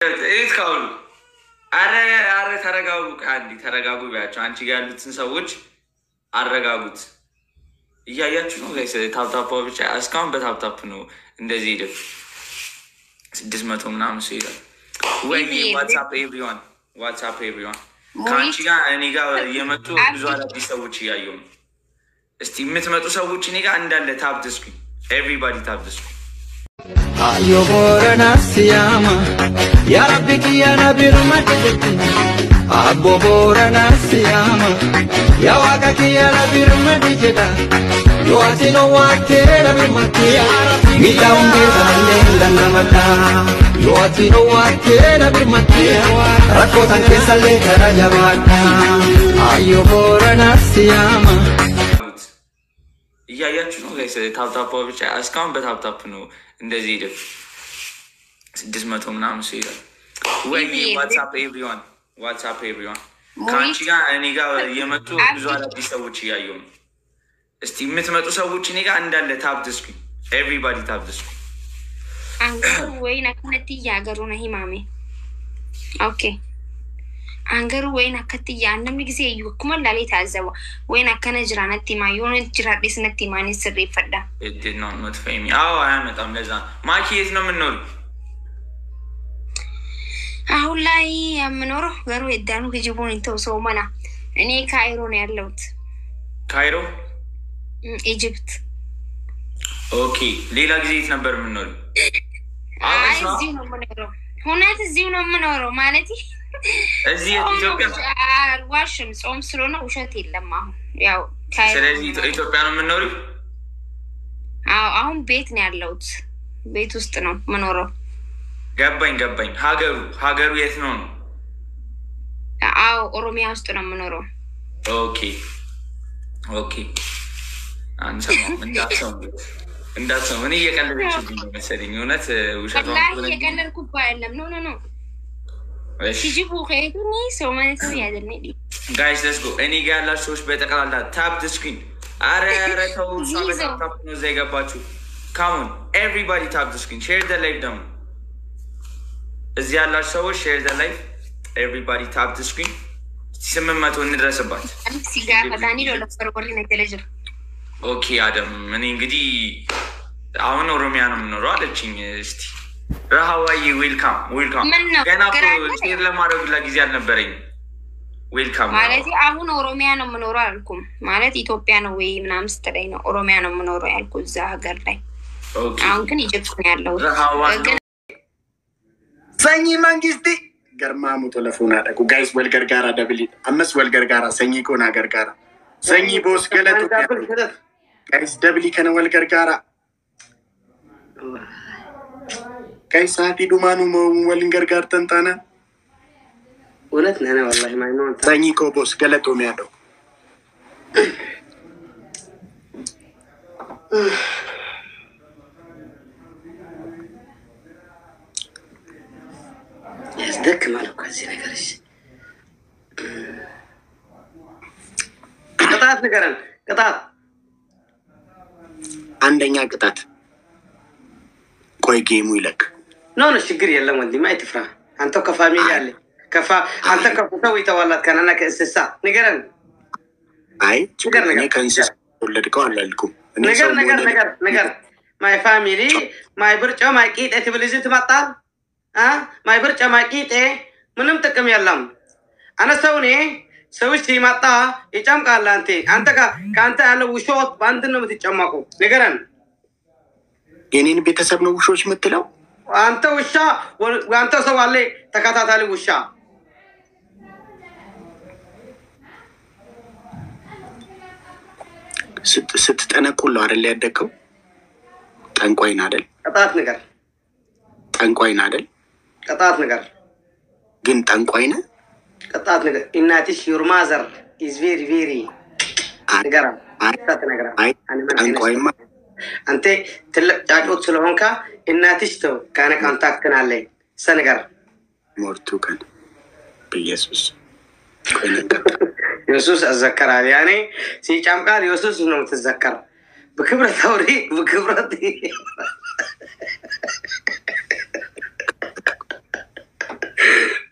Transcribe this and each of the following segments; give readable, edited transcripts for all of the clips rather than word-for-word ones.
ايه تقولوا؟ አረ ተረጋጉ አንዲ ተረጋጉ ቢያቸው አንቺ ጋር ያሉትን ሰዎች አረጋጉት። እያያችሁ ነው ጋይስ ታፕታፕ ብቻ እስካሁን በታፕታፕ ነው እንደዚህ ሄደ 600 ምናምን ሰው ይላል። ወይ ዋትስአፕ ኤቭሪዋን ካንቺ ጋር እኔ ጋር የመጡ ብዙ አዳዲስ ሰዎች እያዩ ነው። እስቲ የምትመጡ ሰዎች እኔ ጋር እንዳለ ታፕ ዘ ስክሪን ኤቭሪባዲ ታፕ ዘ ስክሪን Ayo borana siyama ya rabbi ya nabi rahmat abbo borana siyama ya waka ya nabi rahmat jeda yo asino wake nabi mati ya rabbi mitaunge dande dangamata yo asino wake nabi mati rakko tanke salle karajamata ayo borana siyama እያያችሁ ነው ጋይስ ታፕታፕ ብቻ እስካሁን በታፕታፕ ነው እንደዚህ ሄደ 600 ምናምን ሰው ይላል። ወይ ዋትስአፕ ኤቭሪዋን ካንቺ ጋር እኔ ጋር የመጡ ብዙ አዳዲስ ሰዎች እያዩ ነው። እስቲ የምትመጡ ሰዎች እኔ ጋር እንዳለ ታፕ ዘ ስክሪን ኤቭሪባዲ ታፕ ዘ ስክሪን አንገሩ ወይና ከነቲ ያገሩ ነው ሂማሜ ኦኬ አንገሩ ወይና ከትያ አንደም ጊዜ ይወክማ ላሌ ታዘባ ወይና ከነጅራ ነቲ ማዮን ጅራዲስ ነቲ ማን ይስሪ ይፈዳ እድ ነው ኖት ፌሚ አዎ አያመጣም ለዛ ማኪ የት ነው የምንኖር አሁን ላይ የምኖረው ገሩ እዳኑ ከጅቡን እንተው ሰው ማና እኔ ካይሮ ነው ያለሁት ካይሮ ኢጂፕት ኦኬ ሌላ ጊዜ የት ነበር የምንኖር እዚህ ነው የምኖረው ሁነት እዚህ ነው የምኖረው ማለት እዚህ ኢትዮጵያ ዋሽም ጾም ስለሆነ ውሸት የለም አሁን ያው ስለዚህ ኢትዮጵያ ነው የምንኖረው አሁን ቤት ነው ያለሁት ቤት ውስጥ ነው የምኖረው ገባኝ ሀገሩ የት ነው ኦሮሚያ ውስጥ ነው የምኖረው ኦኬ አንሰማም እንዳትሰሙ እኔ እየቀለደችብኝ ነው መሰለኝ እውነት ውሸት ነው ወላሂ እየቀለድኩ አይደለም ኖ ሲጂቡ ከይቱኒ ሰው ማለት ነው ያደርነኝ ጋይስ ሌትስ ጎ እኔ ጋር ያላችሁ ሰዎች በጠቅላላ ታፕ ዘ ስክሪን አረ ተው ታፕ ነው ዘይገባችሁ ካም ኦን ኤቭሪባዲ ታፕ ዘ ስክሪን ሼር ዘ ላይቭ ዳውን እዚህ ያላችሁ ሰዎች ሼር ዘ ላይቭ ኤቭሪባዲ ታፕ ዘ ስክሪን 800 እንድረስባት ሲጋ ፈታኒ ዶላር ወርሊ ነተለጅር ኦኬ አደም እኔ እንግዲህ አሁን ኦሮሚያ ነው የምኖረው አለችኝ እስቲ ረሃዋይ ዌልካም ገና ሼር ለማድረግ ለጊዜ አልነበረኝ ዌልካም ማለት አሁን ኦሮሚያ ነው የምኖረው አልኩም ማለት ኢትዮጵያ ነው ወይ ምናምን ስትለኝ ነው ኦሮሚያ ነው የምኖረው ያልኩ እዛ ሀገር ላይ ኦኬ አሁን ግን ኢጂፕት ነው ያለው ሰኝ መንግስት ገርማሙ ቴሌፎን አደጉ ጋይስ ወልገርጋራ ደብሊ አመስ ወልገርጋራ ሰኝ ኮና ገርጋራ ሰኝ ቦስ ገለቱ ጋይስ ደብሊ ከነ ወልገርጋራ كيف ساعتي دومانو مولنجر كارتن تانا ولتنا أنا والله ما ينون ثاني كوبوس قالتو ميادو يصدق مالك هذي نقرش قطعت نقرن قطعت عندنا قطعت كوي جيمو لك نو الشجر يلا ودي ما يتفرح أنت كفاميلي علي أنت كفتوي تولد كان أنا كإستساء نقرن أي نقرن كإستساء ولا تقول لكم نقر my family my برجع my kid أتبليزي تمطر my برجع my kid منهم تكمل يلام أنا سوي شيء مطر يجمع كارلانتي أنت كأنت على وشوط باندنو بتجمعكو نقرن የኔን ቤተሰብ ነው ውሾች የምትለው አንተ ውሻ ወንተ ሰው አለ ተከታታሊ ውሻ ስትጠነቁል አይደል ያደከው ጠንቋይና አይደል ቀጣት ነገር ጠንቋይና አይደል ቀጣት ነገር ግን ጠንቋይና ቀጣት ነገር እናትሽ your mother is very ነገር አይ ጠንቋይማ አንተ ትልቅ ጫጩት ስለሆንካ እናትሽ ተው ካነ ካንታክን አለ ሰነገር ሞርቱ ከን በኢየሱስ ኢየሱስ አዘከራል ያኔ ሲጫምቃል ኢየሱስ ነው ተዘከረ በክብረት አውሪ በክብረት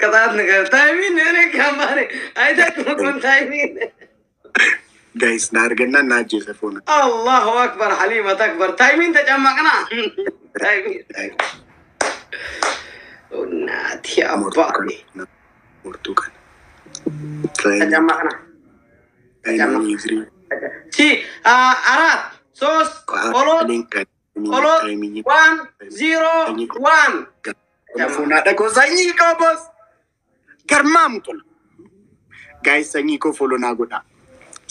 قطعت نقر تايمين أنا كمان أيدك مكون تايمين جايز نارجنا ناجي سفونا الله أكبر حليمة أكبر تايمين تجمعنا تايمين وناتي أبالي مرتوكا تجمعنا سي أراد سوس أولود 101 Telefonaa dhaqoo sanyii koo boos. Garmaam tola. Guys sanyii koo follow naa godha.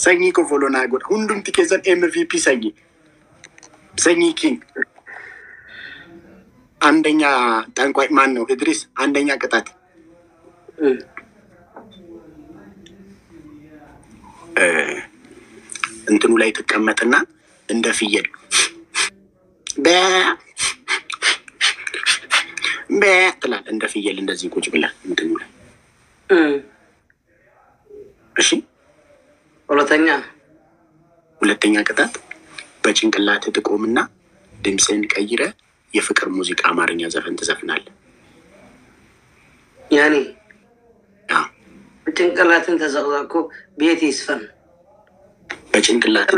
Sanyii koo follow naa godha. Hundumti keessan MVP sanyii. Sanyii king. አንደኛ ጠንቋይ ማን ነው? ኢድሪስ አንደኛ ቅጣት እንትኑ ላይ ተቀመጥና እንደ ፍየል ትላል እንደ ፍየል እንደዚህ ቁጭ ብላ እንትኑ ላይ እሺ። ሁለተኛ ቅጣት በጭንቅላት ትቆምና ድምፅህን ቀይረ የፍቅር ሙዚቃ አማርኛ ዘፈን ትዘፍናለህ። ያኔ በጭንቅላትን ተዘቅዘቁ ቤት ይስፈን በጭንቅላት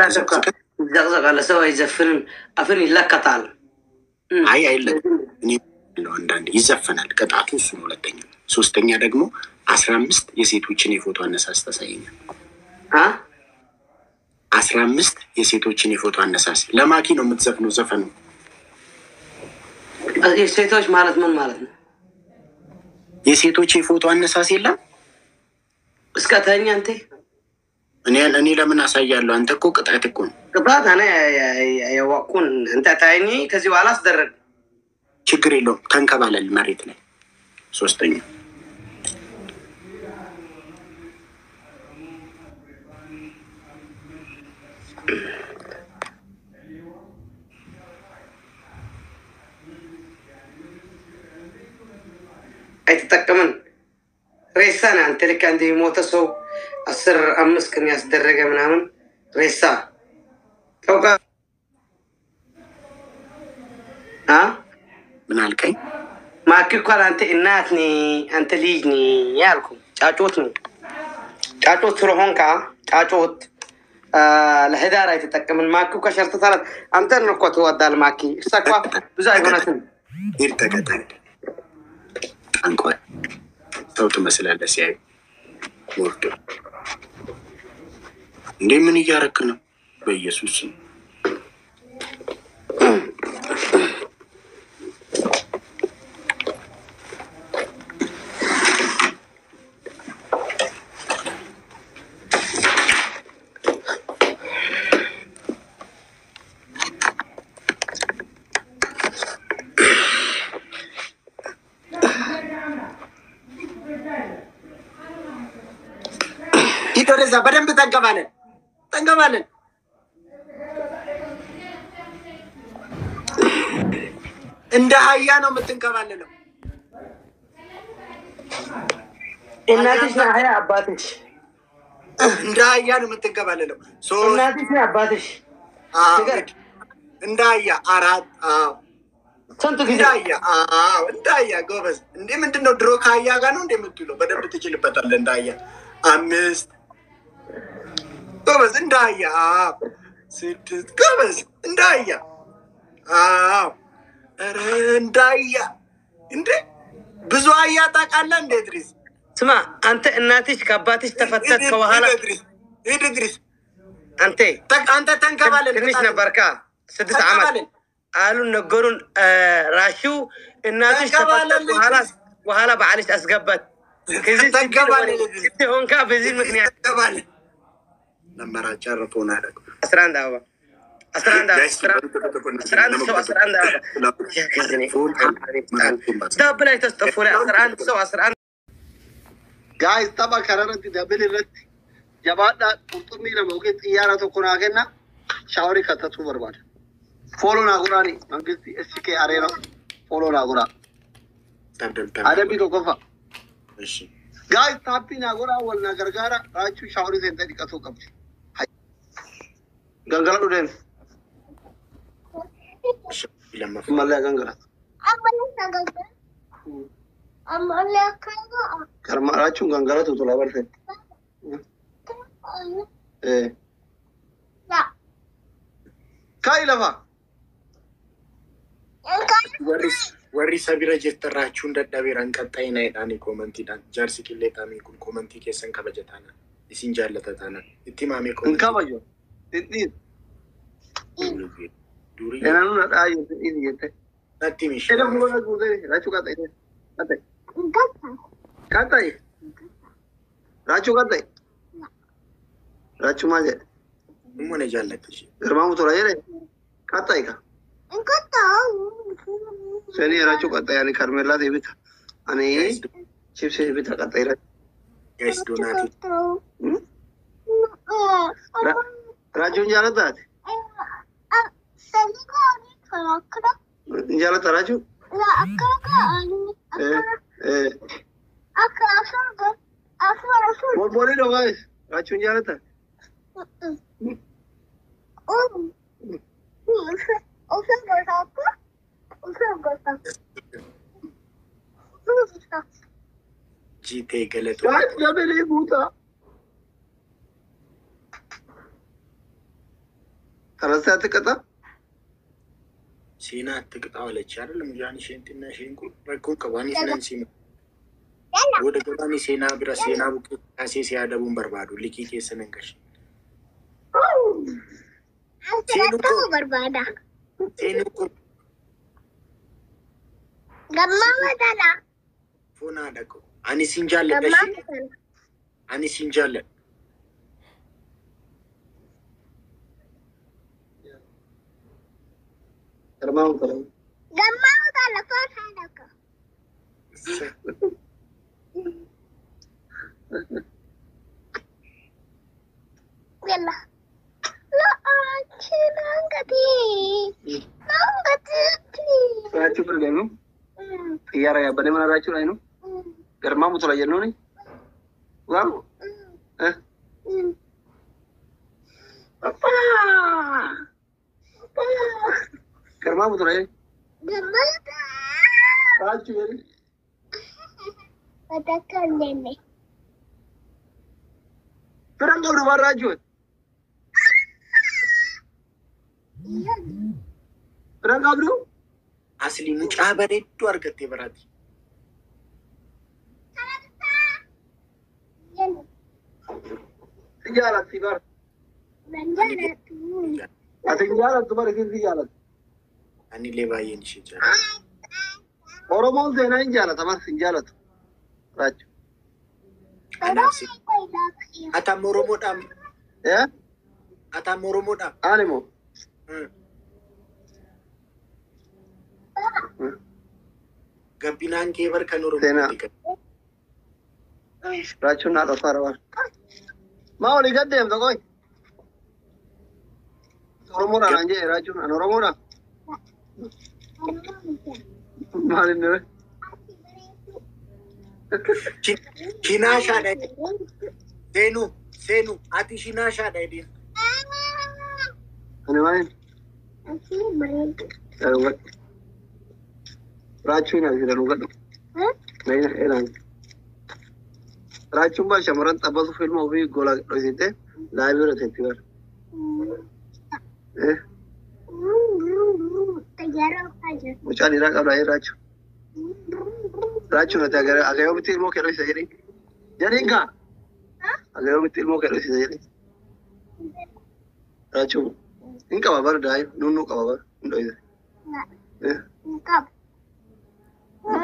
ዘቅዘቃለ ሰው አይዘፍንም አፍን ይለከታል። አይ እኔ ነው አንዳንዴ ይዘፈናል። ቅጣቱ እሱ ነው። ሁለተኛ ሶስተኛ ደግሞ 15 የሴቶችን የፎቶ አነሳስ ታሳየኛል። 15 የሴቶችን የፎቶ አነሳስ ለማኪ ነው የምትዘፍነው ዘፈኑ። የሴቶች ማለት ምን ማለት ነው? የሴቶች የፎቶ አነሳስ የለም እስከታኛ አንተ እኔ ለምን አሳያለሁ? አንተ እኮ ቅጣት እኮ ነው። ቅጣት እኔ ያወቁን አንተ ታይኝ ከዚህ በኋላ አስደረግ ችግር የለውም። ተንከባለል መሬት ላይ ሶስተኛ አይተጠቀምን ሬሳና አንተ ልክ አንተ የሞተ ሰው 15 ቀን ያስደረገ ምናምን ሬሳ ተውቃ ምን አልከኝ? ማኪ እንኳን አንተ እናት ነኝ አንተ ልጅ ነኝ ያልኩ ጫጮት ነው። ጫጮት ስለሆንካ ጫጮት ለህዳር አይተጠቀምን ማኪ ከሸርተ ታላት አንተ ነው እኮ ተወዳል ማኪ እሳኳ ብዙ አይሆነትም። ይርተከታል አንቆይ ሰው ትመስላለህ ሲያይ ወርዶ እንዴ ምን እያረክ ነው? በኢየሱስ ይደረዛ በደንብ ተንከባለን እንደ አህያ ነው የምትንከባለለው። እናትሽ ነው አህያ አባትሽ እንደ አህያ ነው የምትንከባለለው። እናትሽ ነው አባትሽ እንደ አህያ አራት ስንት ጊዜ እንደ አህያ ጎበዝ። እንዴ ምንድነው ድሮ ከአህያ ጋር ነው እንደምትውለው? በደንብ ትችልበታለህ። እንደ አህያ 5 ጎበዝ። እንደ አህያ 6 ጎበዝ። እንደ አህያ ኧረ እንደ አህያ እንዴ ብዙ አህያ ታውቃለህ እንዴ ድሪስ? ስማ አንተ እናትሽ ከአባትሽ ተፈተት ከኋላ ድሪስ አንተ ተንከባለል። ትንሽ ነበርካ 6 ዓመት አሉን ነገሩን ራሺው እናትሽ ተፈተት በኋላ በዓልሽ አስገባት ከዚህ ተንከባለል ሆንካ በዚህ ምክንያት ተንከባለል ነመራጫ ረፖና አደረኩ 11 አበባ 11 دبل تستفول 11 سو 11 جايز طبعا قررت دبل الرد جبادة قرطمي لما وقت إيارة كناغنا شاوري كتاتو برباد فولو ناغوراني منقلتي اسكي ارينا فولو ناغورا هذا بيدو كفا جايز تابي ناغورا والنا غرغارا راجو شاوري زنده ديكاتو كبش غنغلا دودن مالا غنغلا Karmarachuun gangalatu tola barfe. Kai lafa. warri sabira jettarraachuun dadhabeeran qaxxayina jedhanii koomentiidhaan jaarsi qilleexaamii kun koomentii keessan kabajataana isin jaallata taana itti maamee koomentii. Kabajo. Durii. Enanu na dhaayu isin jette. Natti mishii. Eda fuula guutee raachuu qaxxayite. Qaxxayi. Raachuu qaxxayi. Raachuu maal jedhe? Uummanni jaallata ishee. Girmaamu tura jedhe. Qaxxayi ka. Seni raachuu qaxxayi ani karmeellaa deebita. Ani chipsii deebita qaxxayi irratti. Guys doonaati. Raachuun jaallataati. Jaalata raachuu? Bolbolii dho guys. Raachuun jaalata? Jiitee galatu. Guys, gabelee guutaa. Karasaatti qaxa? Seenaatti qixaa walachi አይደለም ያን ሸንቲና ሸንኩ ረኮን ቀባኒ ስለንሲም ወደ ገባኒ ሴና ብራ ሴና ቡቅ ካሴ ሲያደቡን በርባዱ ልኪ ከሰነንከሽ ሴኑ በርባዳ ሴኑ ገማ ወዳላ ፎና ደቆ አኒ ሲንጃለ ደሽ አኒ ሲንጃለ Girmaamu tura. ገማ ወዳላ ፎና ደቆ Gela. La achinangati. Nangati. Raachuu fira deemu? Xiyyaara yaabbanee mana raachuu dhaayinu? Girmaamu tura jennuuni? Waamu? Girmaamu tura jedhe? Gamada. Raachuu jedhe? Wadakalene. Firaan qabdu waan raachuu? Firaan qabdu? asli mucaa bareedduu argattee baraati. Si jaalatti bara. Ati hin jaalattu bara isin si jaalatti. Ani illee baay'een ishee jaalladha. Oromoon seenaa hin jaalata bara hin jaalatu. Raachuu. Anaaf si. Atam Oromoodhaan. Atam Oromoodhaan. Ani moo? Gabbinaan kee barkan Oromoo. Seenaa. Raachuun naa dhofaa rabaa. Maa olii gad deemta qoy. Oromoodhaan an jedhe raachuun an Oromoodhaan. Maal inni re? Shinaashaadha. Seenuu ati shinaashaadha jedheen. Ani maal? Raachuun as jedhan gadhu. Raachuun bara shamarran taphatu filma ofii gola dhoksite laayivii irra teetti bara. Mucaan dhiiraa qabda raachuu. Raachuun ati agayoomitti ilmoo kee dhoksisa jedhee. Jedhiin kaa? Agayoomitti ilmoo kee dhoksisa jedhee. Raachuun hin qaba bara daa'ima nunnuu qaba bara hin dhoksisa.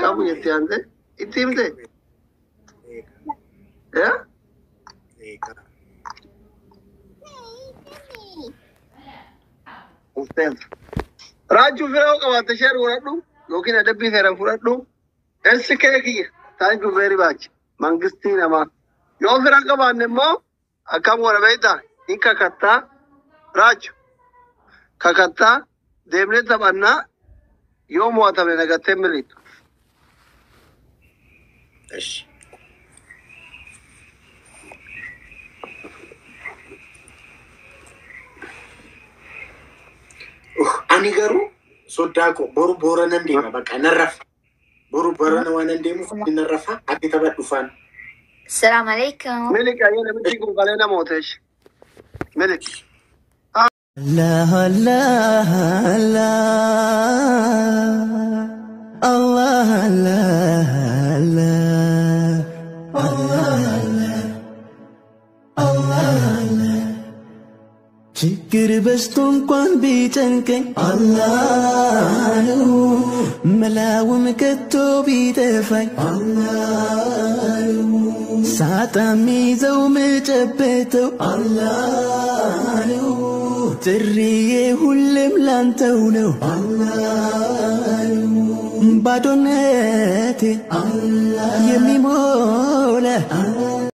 Kamu jettee aante itti himte? Raachuu fira yoo qabaatte ishee fudhadhu yookiin adabbii seeran fudhadhu essi kee kiyya thank you very much mangistii namaa yoo fira qabaanne immoo akkam wala beektaa hin kakattaa raachu kakattaa deemnee taphannaa yoo mo'atamne nagattee miliitu. እሺ ani garuu sodaa ko boru boorana deema bakka narraf وربنا وانا نديمو من الرفا أكيد تبع دفان السلام عليكم. ملك أنا بدي أقول علينا موتش ملك الله الله الله الله الله الله ችግር በስቶ እንኳን ቢጨንቀኝ አላህ ነው መላውም ከቶ ቢጠፋኝ አላህ ነው ሳጣ ሚይዘው ምጨበተው አላህ ነው ጥሪዬ ሁሌም ላንተው ነው አላህ ነው ባዶነቴ የሚሞላ